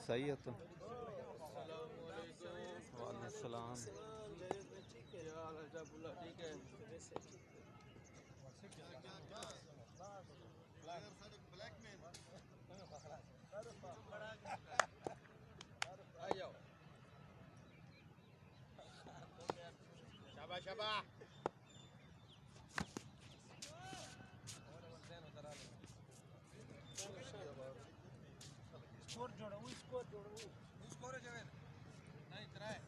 सही है तो। वालेकुम सलाम। ठीक है यार, ठीक है। आ जाओ। शाबाश शाबाश। स्कोर जोड़ो, वो स्कोर जोड़ो, वो स्कोर है जवेद। नहीं इतना है।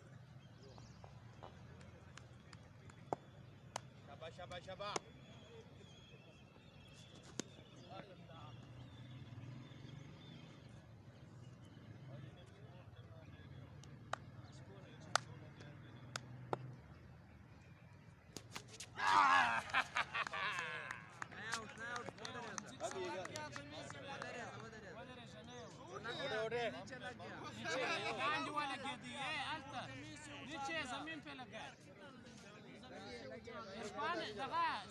शाबाश शाबाश शाबाश। नीचे जमीन पे लगा है। इरफान दगा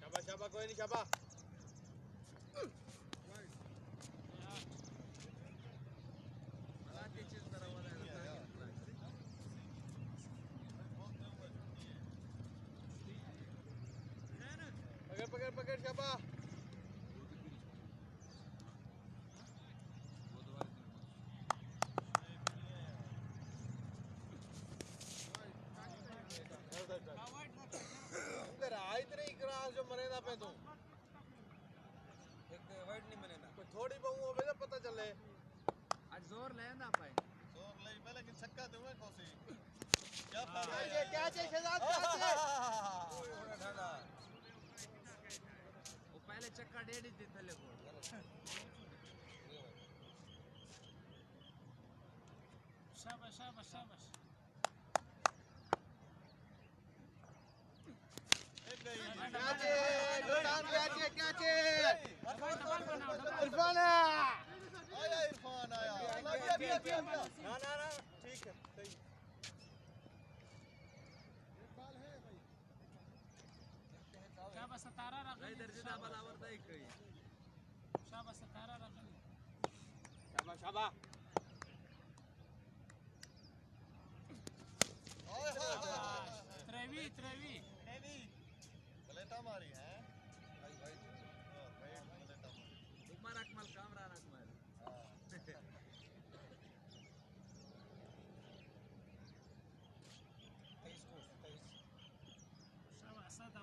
शाबाश शाबाश कोई नहीं शाबाश। पकड़ पकड़ पकड़ शाबाश। इधर ही क्रॉस जो मरे ना पे तू एक वाइड नहीं मरे ना कोई थोड़ी बहु हो तो पता चले आज जोर ले ना पाए जोर ले मैं लेकिन छक्का दूंगा कोसी क्या क्या चाहिए शहजाद क्या ढाला वो पहले चक्का डेढ़ थी थले को शाबाश शाबाश शाबाश इरफान आया इरफान आया ना ठीक है सही शाबाश सतारा रखी दर्जा बराबर था एक शाबाश सतारा रखी शाबाश शाबाश त्रेवी त्रेवी बलेटा मारी है भाई भाई बलेटा मारी उमर अकमल कामरान अकमल शाबाश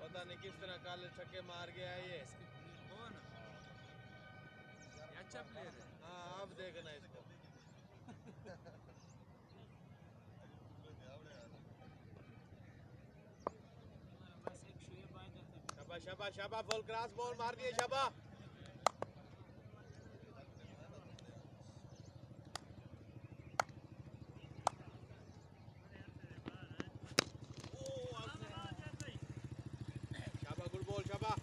पता नहीं किस तरह काले छक्के मार गया ये कौन अच्छा प्लेयर है हाँ अब देखना इसको बस एक शोएब आ जाता शाबाश शाबाश शाबाश फुल क्रॉस बॉल मार दिए शाबाश शाबाश गुड बॉल शाबाश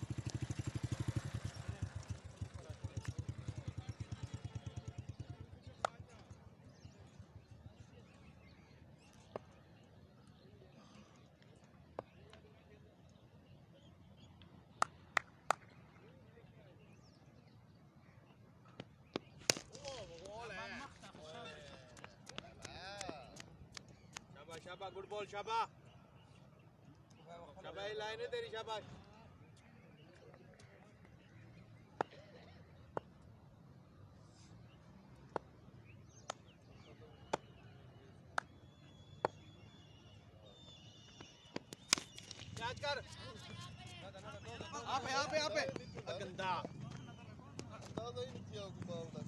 शाबाश गुड बॉल शाबाश शाबाश लाइन है तेरी शाबाश कर आप पे गंदा दादा ही नहीं किया बॉल तक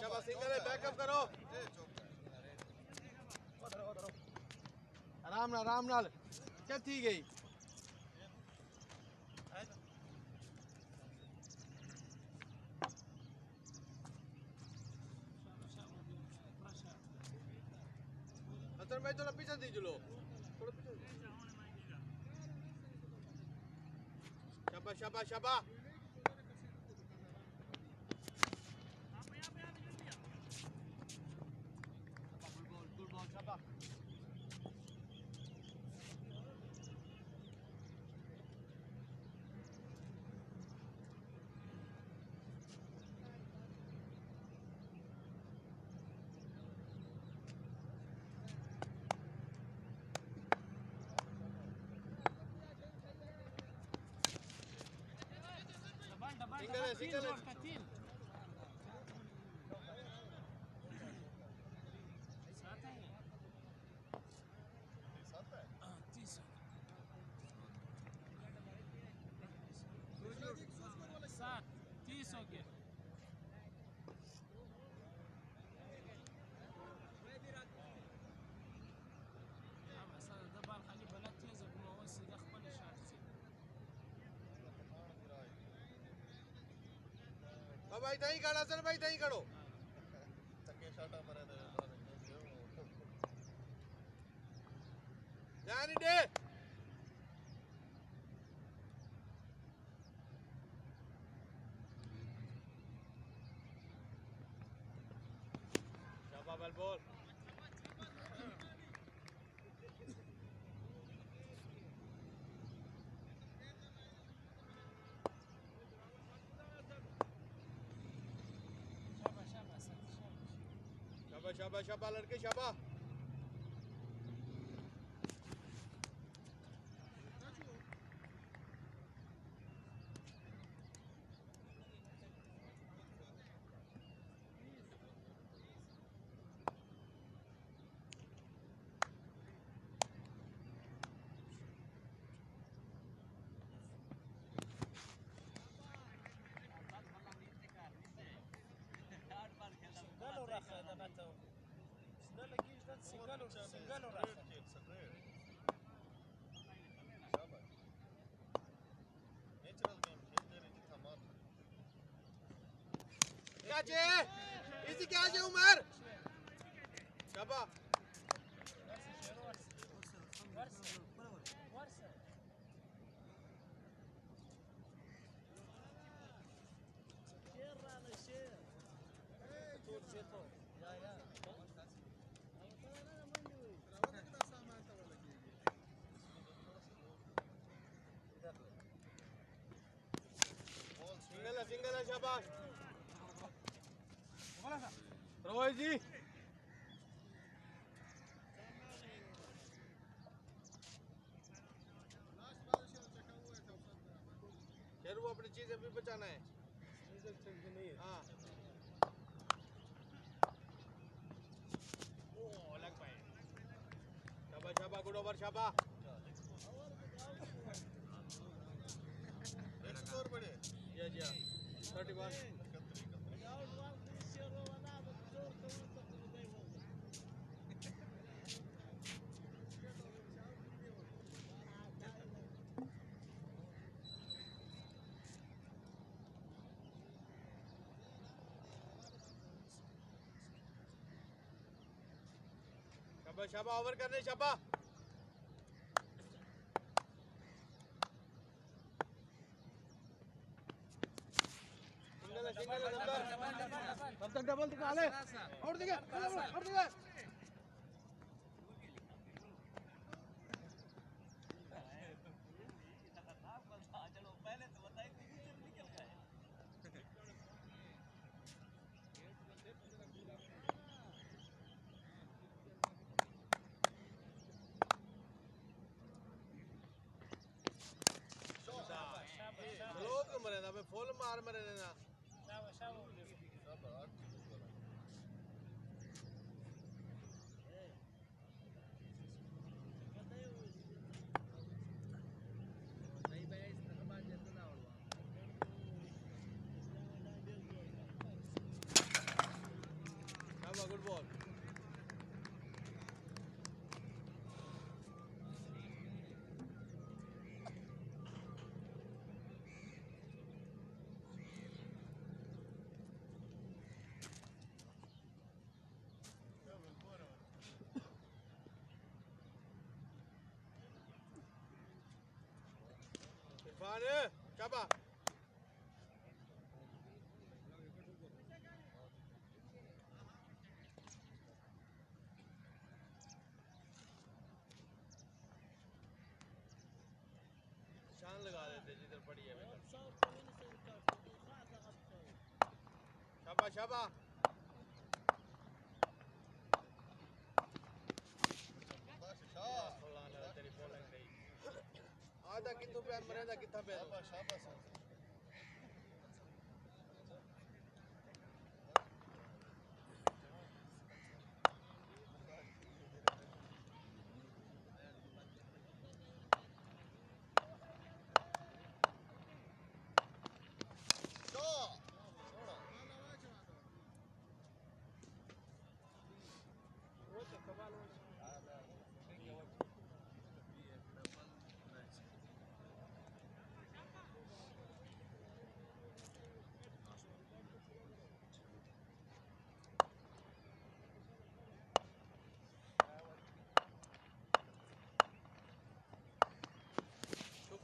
शाबाश सिंगल है बैकअप करो आराम नाल क्या थी गई अंदर मैं थोड़ा पीछे दीजिए थोड़ा पीछे शाबाश शाबाश सिंगल है भाई दही खड़ा सर भाई दही खड़ो तके शाटा मरे दे जानी दे शाबाश बल बोल शाबाश शाबाश लड़के शाबाश क्या चाहिए इसी क्या चाहिए उमर शाबाश सिंगल है शाबाश रोहित जी यार वो अपनी चीज अभी बचाना है हाँ ओ लग पाए शाबाश शाबाश गुड ओवर शाबाश स्कोर बढ़े जी 31 शाबा ओवर करने शाबा सिंगल अंदर डबल दिखा ले और दिखे फुल मार मरे ना शाबाश गुड बॉल इरफान शाबाश शान लगा देते जिधर पड़ी है शाबाश शाबाश तेरी बॉलिंग नहीं आधा कितों पे मरेंदा कितना पे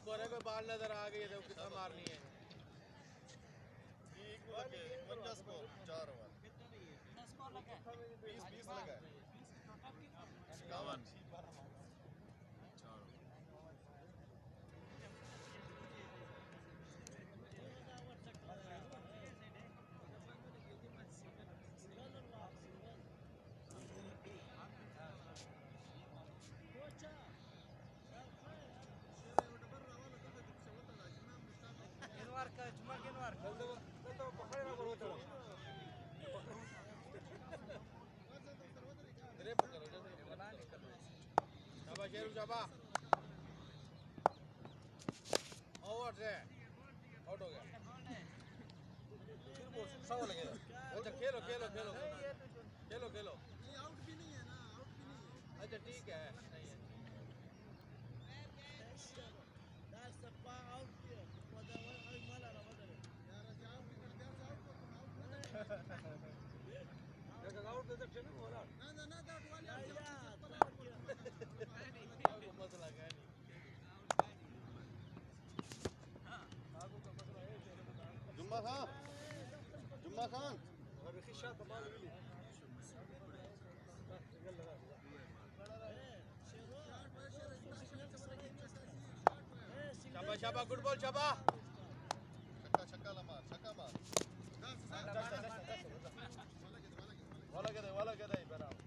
कोई बाल नजर आ गई है तो कितना मारनी है ठीक लगे 50 स्कोर 4 ओवर 20 लगा 51 शाबाश आउट है आउट हो गया फिर बोल सवा लगे अच्छा खेलो खेलो खेलो खेलो खेलो आउट भी नहीं है ना आउट भी नहीं है अच्छा ठीक है नहीं है आउट दे सकते ना बोला ना मसला क्या नहीं जुम्मा खान और खिशा कमाल मिली शाबाश शाबाश गुड बॉल शाबाश छक्का मार वाला के दे बराबर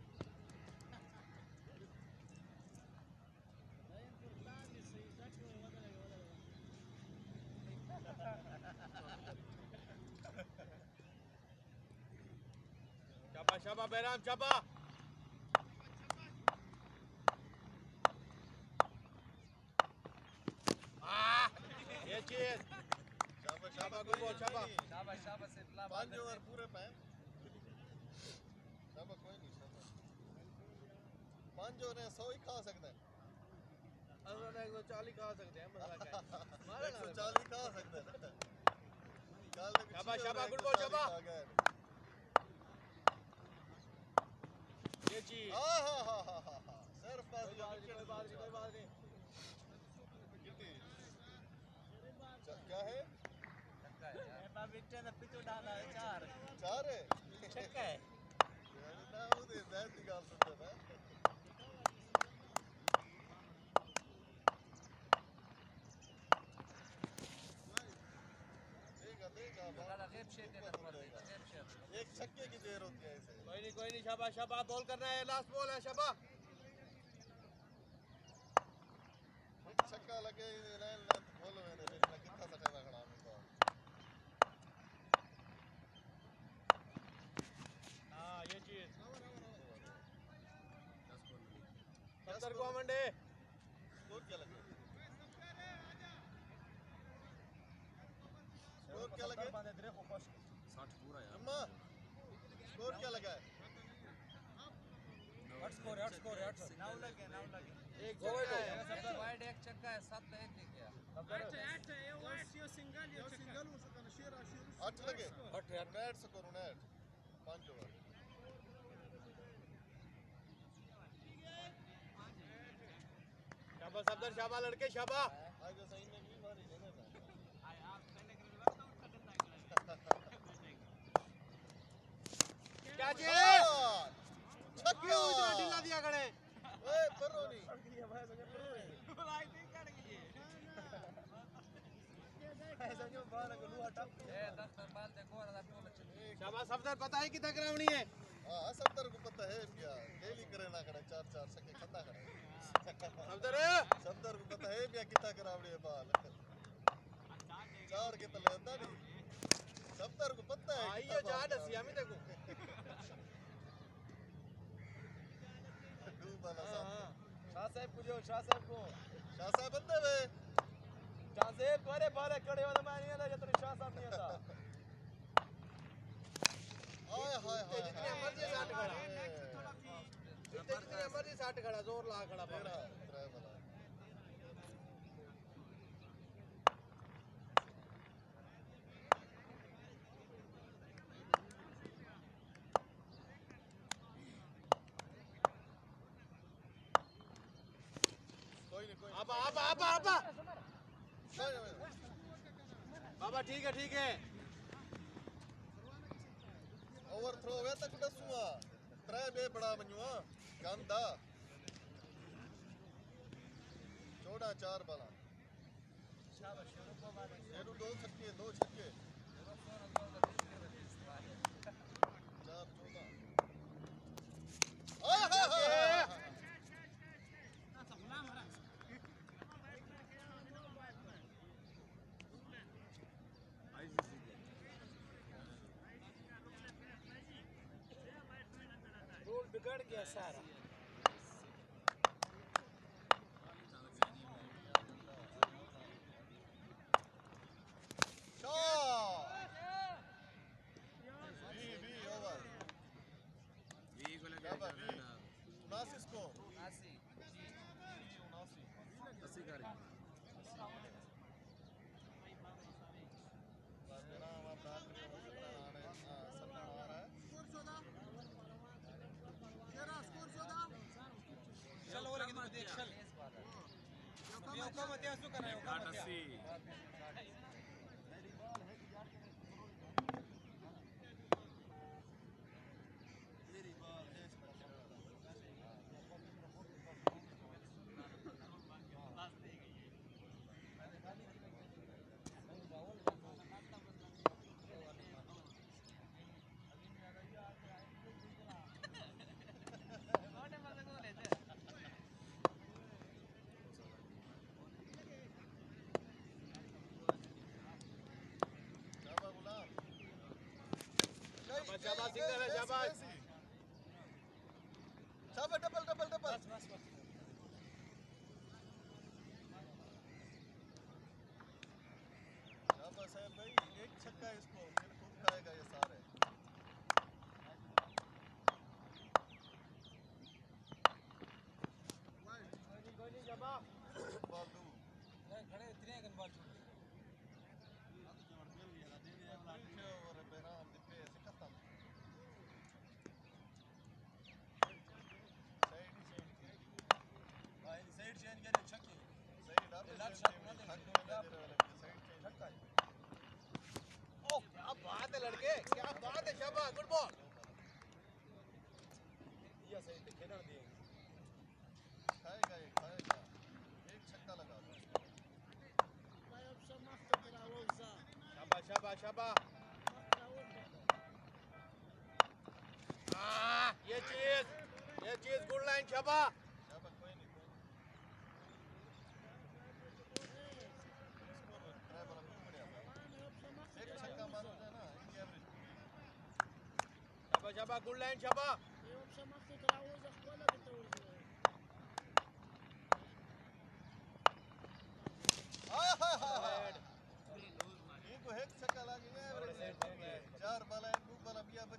शाबाश बैराम शाबाश ये चीज शाबाश गुड बॉल शाबाश से 5 ओवर पूरे पे शाबाश कोई नहीं शाबाश 5 ओवर 100 ही खा सकते हैं अरे 140 खा सकते हैं मसला क्या है मारे ना 140 खा सकते हैं शाबाश शाबाश गुड बॉल शाबाश ये चीज सिर्फ पास कोई बात नहीं क्या है पिछू डाला है 4 है छक्का है ना वो दे दैट निकाल सकते हैं देगा एक छक्के की देर होती है इसे कोई नहीं शाबाश शाबाश बॉल करना है लास्ट बॉल है शाबाश छक्का लगे लाइन बोलो मैंने देखना कितना सा टाइम खड़ा पांडे स्कोर क्या लगे? स्कोर क्या लगे? 60 पूरा यार। अम्मा स्कोर क्या लगा है? 8 स्कोर 9 लगे। एक जगह है सबसे वाइड एक छक्का है 7 1 नहीं किया। 8 यो सिंगल यो सिंगल 8 लगे 8 यार नेट स्कोर नेट 5 ओवर शाबाश सफदर शाबाश लड़के शाबाश आगे सही में भी मारी लेने का क्या जी छक्का क्यों इतना ढीला दिया खड़े ओए बरोनी शाबाश सफदर पता है कितना करावनी है हां सफदर को पता है क्या डेली करे ना करे 4 सके खता करे सफदर को पता है क्या कितना करावनी है बाल 4 के तले होता नहीं सफदर को पता है आइयो जा दसी हमें देखो डूबला शाह साहब को शाह साहब बंदे वे शाह साहब तुम्हारे बाल कड़े वाला मैं नहीं आता जब शाह साहब नहीं आता। हाय हाय हाय जितने मर्जी 60 खड़ा जितने मर्जी 60 खड़ा जोर ला खड़ा तेरा ड्राइवर कोई नहीं अब बाबा ठीक है ओवर थ्रो वे तक दसुआ त्रै बे बड़ा मनुआ गंदा चौड़ा 4 बाला शेरू 2 छक्के 4 14 रोल बिगड़ गया सारा शाबाश सिंगल है शाबाश डबल शाबाश है भाई एक छक्का इसको फिर खूब खाएगा ये सारे बॉल दो खड़े इतने गन बॉल और बेराम दिपे से खत्म साइड चेंज करे छक्के सही डाल लट शॉट ना दे साइड चेंज ओ क्या बात है लड़के क्या बात है शाबाश गुड बॉल ये सही पे खेलने दिए खाएगा एक छक्का लगा दो शाबाश ये चीज गुड लाइन शाबाश शाबाश कोई नहीं स्कोर ड्राइवर अभी बढ़िया एक छक्का मारो ना इंडिया एवरेज शाबाश गुड लाइन शाबाश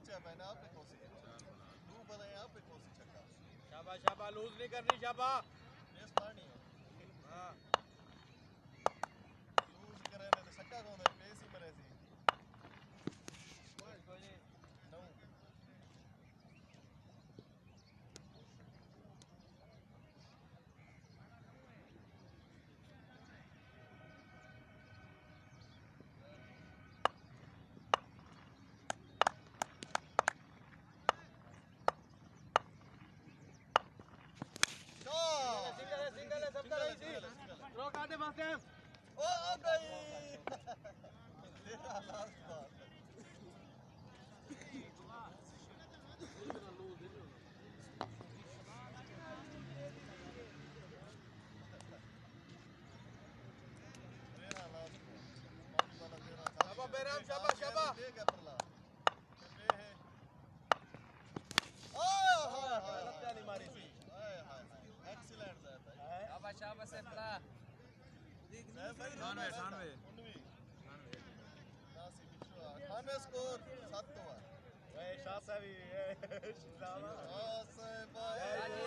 बच्चा है मैंने आप पे कौन सी तू बताए आप पे कौन सी छक्का शाबाश शाबाश लूज नहीं करनी शाबाश रेस मारनी है हां लूज करे ने तो छक्का कौन है पेस ही मरे सी नो सिंगल है सबका रही थी थ्रो काटे फास्ट टाइम ओ गई तेरा लास्ट बॉल तेरा लास्ट बॉल शाबाश बेराम शाबाश शाबाश ले गया परला ले है ओह हाय हाय लत्या नहीं मारी सी हाय हाय एक्सीलेंट जाता है शाबाश शाबाश से पड़ा खानवे स्कोर 7 ए शाह साहब शाबाश भाई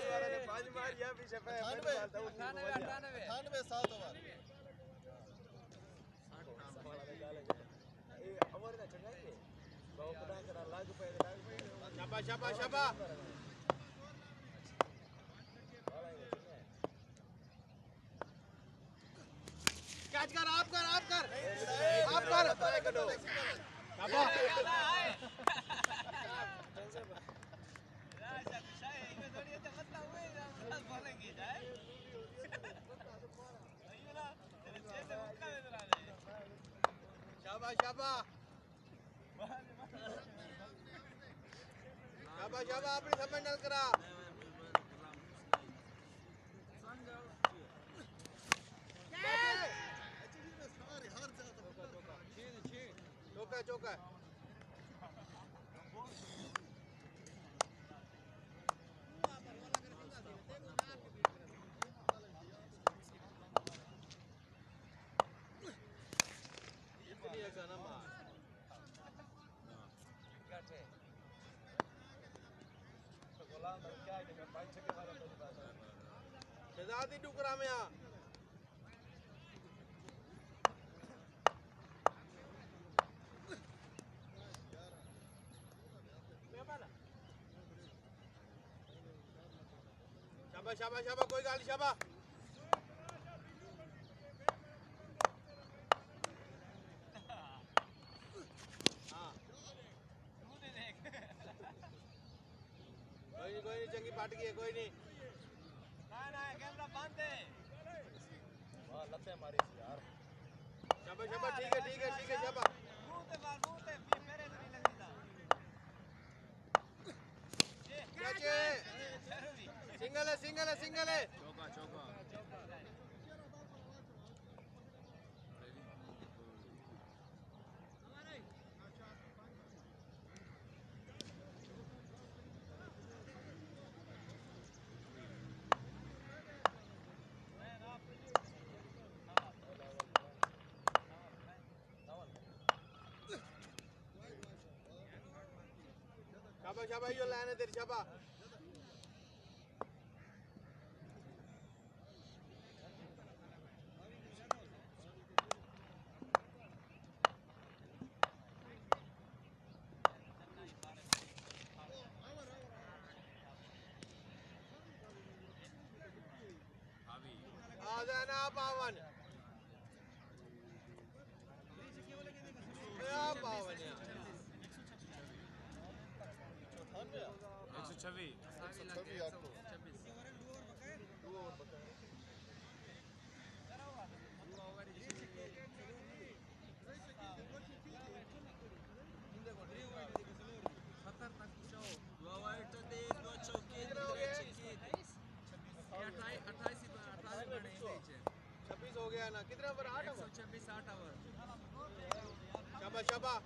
वाले ने 5 मार या पीछे पे 98 98 7 ओवर ए हमारे ना चंगा के बाव कदा करा लाग पे शाबाश शाबाश शाबाश कैच कर आप कर शाबाश शाबाश शाबाश शाबाश शाबाश अपनी समझ नल करा चौका चौका शहजादी डुकरा में आ शाबाश शाबाश शाबाश कोई गाली शाबाश हाँ कोई नहीं चंगी पाट गई है कोई नहीं ना कैमरा बंद है वाह लत्या मारी सी यार शाबाश शाबाश ठीक है शाबाश मुंह पे फेरे तो नहीं लगता चाचे सिंगल है चौका शाबाश यो लाइन है तेरी शाबाश आजाना पावन पावन 26 हो गया ना कितने ओवर 8 ओवर 126 8 ओवर शाबाश शाबाश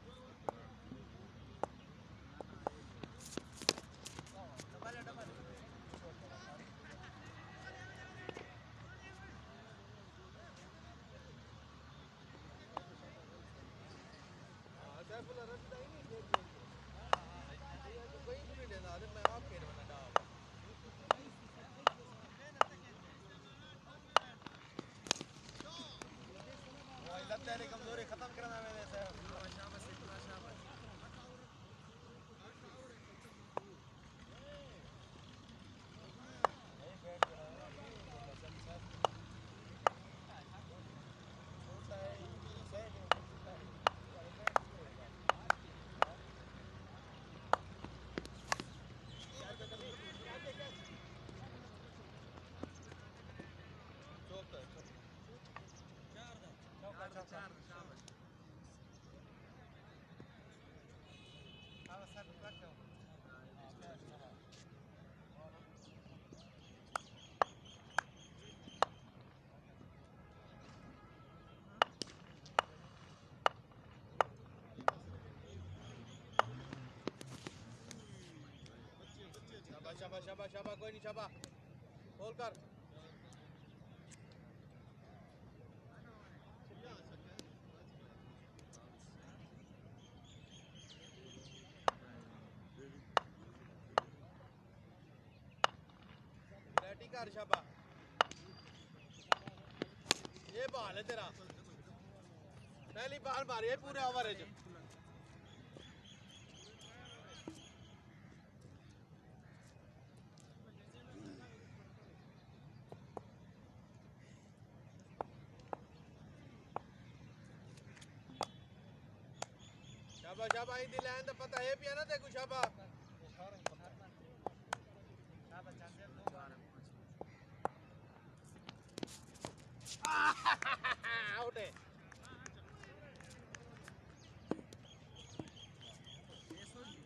तेरी कमजोरी खत्म करना मेरे से शाबाश शाबाश शाबाश कोई नहीं शाबाश बोल कर बैटिंग कर शाबाश ये बॉल है तेरा पहली बार मारी है पूरे ओवर है शाबाश शाबाश इंदी लाइन दा पता है पिया ना देखो शाबाश आउट है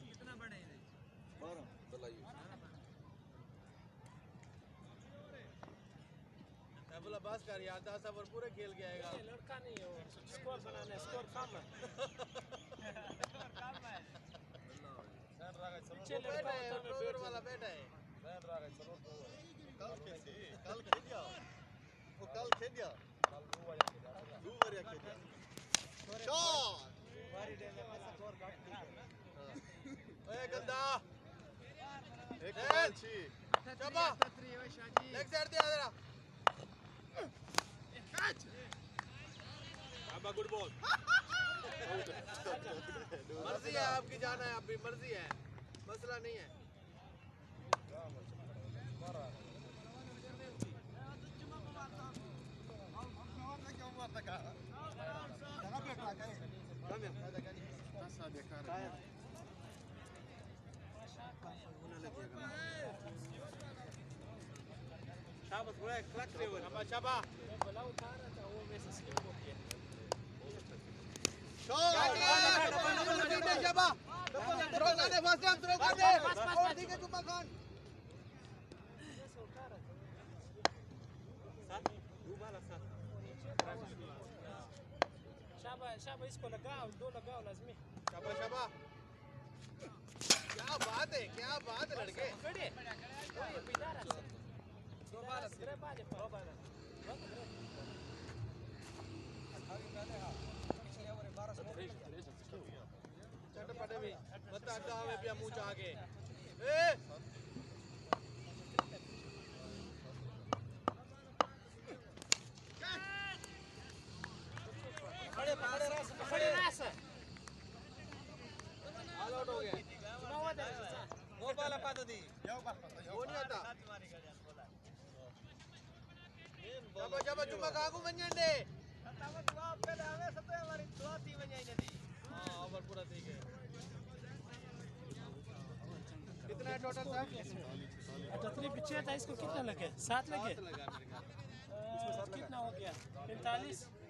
कितना बड़े हैं बोला बस कर यार 10 ओवर पूरे खेल के आएगा ये लड़का नहीं है वो स्कोर बनाने स्कोर कम है पीछे लड़का होता है प्रोगर वाला बैठा है कल खेलिया वो कल खेलिया दो बार या खेलिया शॉट ओए गंदा एक अच्छी शाबाश लेग साइड दिया जरा शाबाश गुड बॉल मर्जी है आपकी जाना है आप भी मर्जी है मसला नहीं है शाबाश बड़ा क्लच लेवल शाबाश शाबाश भला उठा रहा था वो वैसे स्किप हो गया शाबाश थ्रो कर दे फर्स्ट टाइम थ्रो कर दे और ठीक है जुम्मा खान उठा रहा था शाबाश शाबाश इसको लगाओ दो लगाओ लाजमी शाबाश शाबाश क्या बात है लड़के खड़े ओए बिदार है दो बार ग्रे बाजे दो बार चटपटे भी बता कहां में पिया मुंह आगे ए खड़े रास ऑल आउट हो गया वो बाला पातो दी वो नहीं आता शाबाश शाबाश जुम्मा कागू बन जांडे पहले हमें सबसे हमारी दुआ थी बन जाई नहीं हां ओवर पूरा ठीक है कितना है टोटल था टोटली पीछे था इसको कितना लगे 7 लगे लगा मेरे ख्याल कितना हो गया 45